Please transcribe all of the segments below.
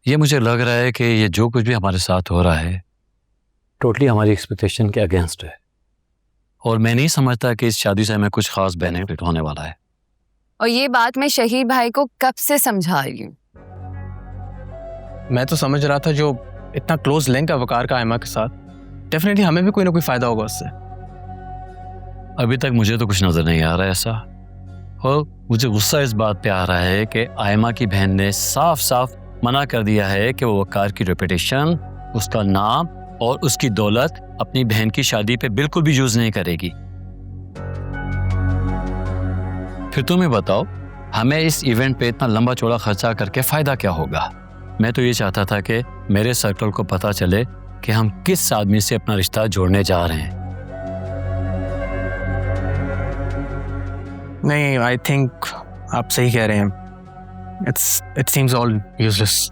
ये मुझे लग रहा है कि ये जो कुछ भी हमारे साथ हो रहा है टोटली हमारी एक्सपेक्टेशन के अगेंस्ट है, और मैं नहीं समझता कि इस शादी से हमें कुछ खास बेनिफिट होने वाला है। और ये बात मैं शहीद भाई को कब से समझा रही हूँ। मैं तो समझ रहा था जो इतना क्लोज लिंक है वकार का आयमा के साथ, डेफिनेटली हमें भी कोई ना कोई फायदा होगा उससे। अभी तक मुझे तो कुछ नजर नहीं आ रहा है ऐसा, और मुझे गुस्सा इस बात पे आ रहा है कि आयमा की बहन ने साफ साफ मना कर दिया है कि वो वकार की रेपुटेशन, उसका नाम और उसकी दौलत अपनी बहन की शादी पे बिल्कुल भी यूज नहीं करेगी। फिर तुम ही बताओ, हमें इस इवेंट पे इतना लंबा चौड़ा खर्चा करके फायदा क्या होगा? मैं तो ये चाहता था कि मेरे सर्कल को पता चले कि हम किस आदमी से अपना रिश्ता जोड़ने जा रहे हैं। नहीं, आई थिंक आप सही कह रहे हैं। It seems all useless.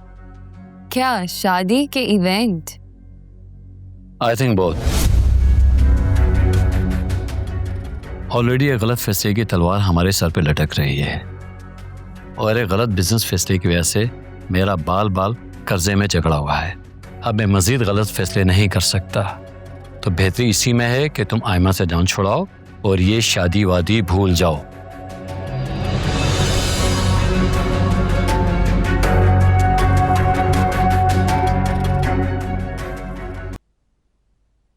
क्या शादी के event? I think both. Already एक गलत फैसले की तलवार हमारे सर पे लटक रही है, और एक गलत बिजनेस फैसले की वजह से मेरा बाल बाल कर्जे में जकड़ा हुआ है। अब मैं मजीद गलत फैसले नहीं कर सकता, तो बेहतरी इसी में है कि तुम आयमा से जान छुड़ाओ और ये शादी वादी भूल जाओ।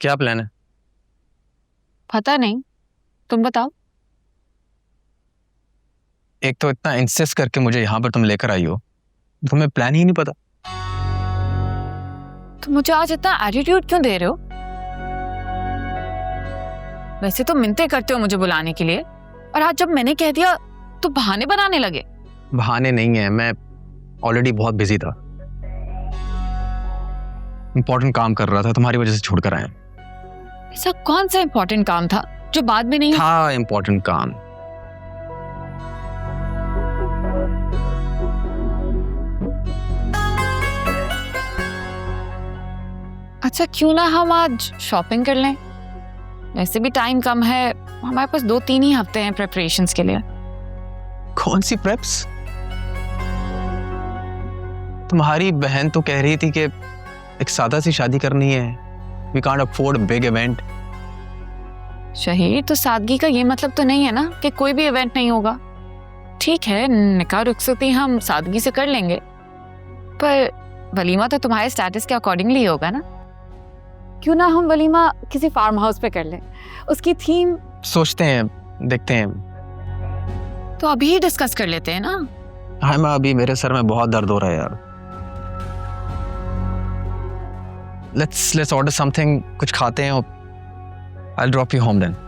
क्या प्लान है? पता नहीं, तुम बताओ। एक तो इतना इंसिस्ट करके मुझे यहाँ पर तुम लेकर आई हो, तुम्हें प्लान ही नहीं पता। तुम मुझे आज इतना एटीट्यूड क्यों दे रहे हो? वैसे तो मिन्नतें करते हो मुझे बुलाने के लिए, और आज जब मैंने कह दिया तो बहाने बनाने लगे। बहाने नहीं है, मैं ऑलरेडी बहुत बिजी था, इंपॉर्टेंट काम कर रहा था, तुम्हारी वजह से छोड़कर आया। ऐसा कौन सा इंपॉर्टेंट काम था जो बाद में नहीं था? इंपॉर्टेंट काम। अच्छा, क्यों ना हम आज शॉपिंग कर लें? वैसे भी टाइम कम है, हमारे पास 2-3 ही हफ्ते हैं प्रेपरेशंस के लिए। कौन सी प्रेप्स? तुम्हारी बहन तो कह रही थी कि एक सादा सी शादी करनी है, we can't afford big event. शहीद, तो सादगी का ये मतलब तो नहीं है ना कि कोई भी इवेंट नहीं होगा। ठीक है, निकाह रुखसती हम सादगी से कर लेंगे, पर वलीमा तो तुम्हारे स्टेटस के अकॉर्डिंगली होगा ना। क्यों ना हम वलीमा किसी फार्म हाउस पे कर लें, उसकी थीम सोचते हैं, देखते हैं। तो अभी ही डिस्कस कर लेते हैं ना। हाँ माँ, अभी मेरे सर में बहुत दर्द हो रहा है यार। Let's order something, कुछ खाते हैं, और I'll drop you home then.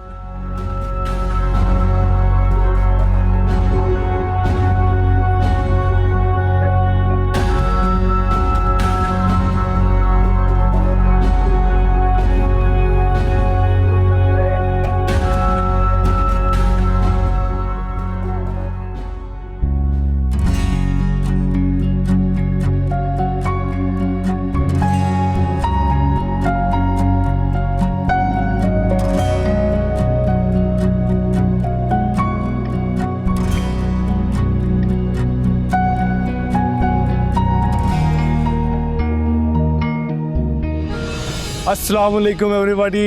अस्सलाम वालेकुम एवरीबॉडी।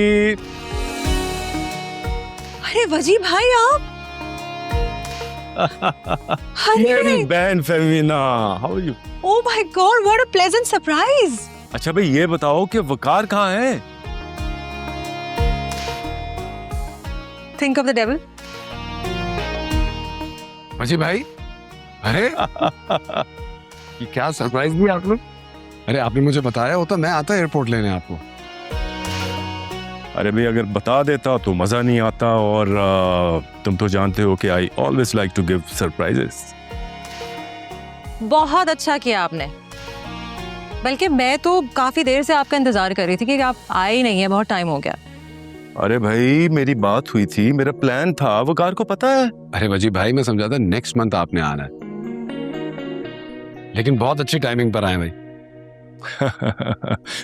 अरे वजी भाई, आप? मेरी बहन Femina, how are you? Oh my God, what a pleasant surprise. अच्छा भाई, ये बताओ कि वकार कहाँ है? Think of the devil. वजी भाई, अरे ये क्या सरप्राइज दिया आप लोग? अरे आपने मुझे बताया होता मैं आता एयरपोर्ट लेने आपको। अरे भाई, अगर बता देता तो मजा नहीं आता, और तुम तो जानते हो कि I always like to give surprises. बहुत अच्छा किया आपने, बल्कि मैं तो काफी देर से आपका इंतजार कर रही थी कि आप आए ही नहीं है, बहुत टाइम हो गया। अरे भाई, मेरी बात हुई थी, मेरा प्लान था, वकार को पता है। अरे वजी भाई, मैं समझा था नेक्स्ट मंथ आपने आना है, लेकिन बहुत अच्छी टाइमिंग पर आए भाई।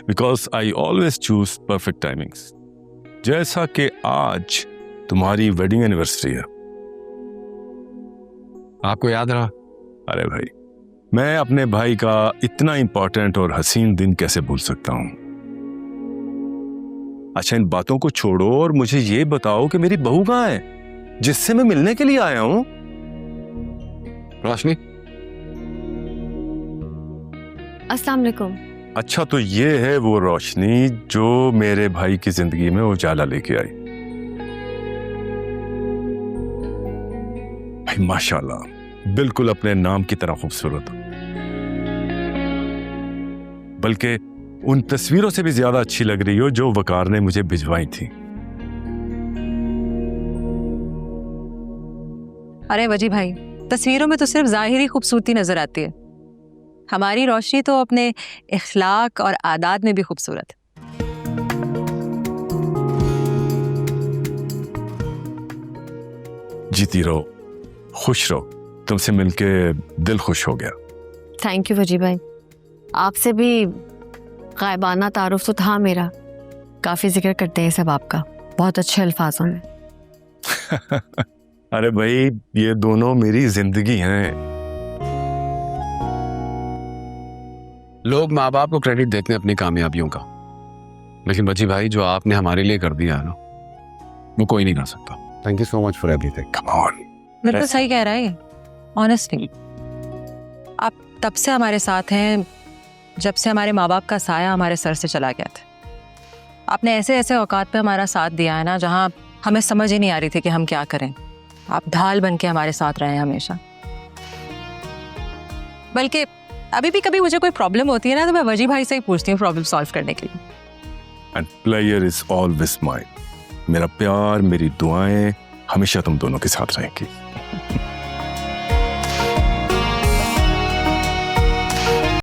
Because I always choose perfect timings. जैसा कि आज तुम्हारी वेडिंग एनिवर्सरी है। आपको याद रहा? अरे भाई, मैं अपने भाई का इतना इंपॉर्टेंट और हसीन दिन कैसे भूल सकता हूं। अच्छा, इन बातों को छोड़ो और मुझे ये बताओ कि मेरी बहू कहाँ है जिससे मैं मिलने के लिए आया हूं। रोशनी, अस्सलाम वालेकुम। अच्छा, तो ये है वो रोशनी जो मेरे भाई की जिंदगी में उजाला लेके आई। भाई माशाल्लाह, बिल्कुल अपने नाम की तरह खूबसूरत, बल्कि उन तस्वीरों से भी ज्यादा अच्छी लग रही हो जो वकार ने मुझे भिजवाई थी। अरे वजी भाई, तस्वीरों में तो सिर्फ ज़ाहिरी खूबसूरती नजर आती है, हमारी रोशनी तो अपने इखलाक और आदात में भी खूबसूरत है। जीती रहो, खुश रहो, तुमसे मिलके दिल खुश हो गया। थैंक यू वजी भाई, आपसे भी गायबाना तारुफ तो था मेरा, काफ़ी जिक्र करते हैं सब आपका, बहुत अच्छे अल्फाजों में। अरे भाई, ये दोनों मेरी जिंदगी हैं। लोग माँ बाप को क्रेडिट देते हैं अपनी कामयाबियों का, लेकिन बच्ची भाई जो आपने हमारे लिए कर दिया है ना, वो कोई नहीं कर सकता। Thank you so much for everything. Come on. बिल्कुल सही कह रहा है, ऑनेस्टली आप तब से हमारे साथ हैं जब से हमारे माँ बाप का साया हमारे सर से चला गया था। आपने ऐसे ऐसे औकात पे हमारा साथ दिया है ना, जहाँ हमें समझ ही नहीं आ रही थी कि हम क्या करें। आप ढाल बन के हमारे साथ रहे हैं हमेशा। बल्कि अभी भी कभी मुझे कोई प्रॉब्लम होती है ना, तो मैं वजी भाई से ही पूछती हूँ प्रॉब्लम सॉल्व करने के लिए। And player is always mine. मेरा प्यार, मेरी दुआएं हमेशा तुम दोनों के साथ रहेंगी।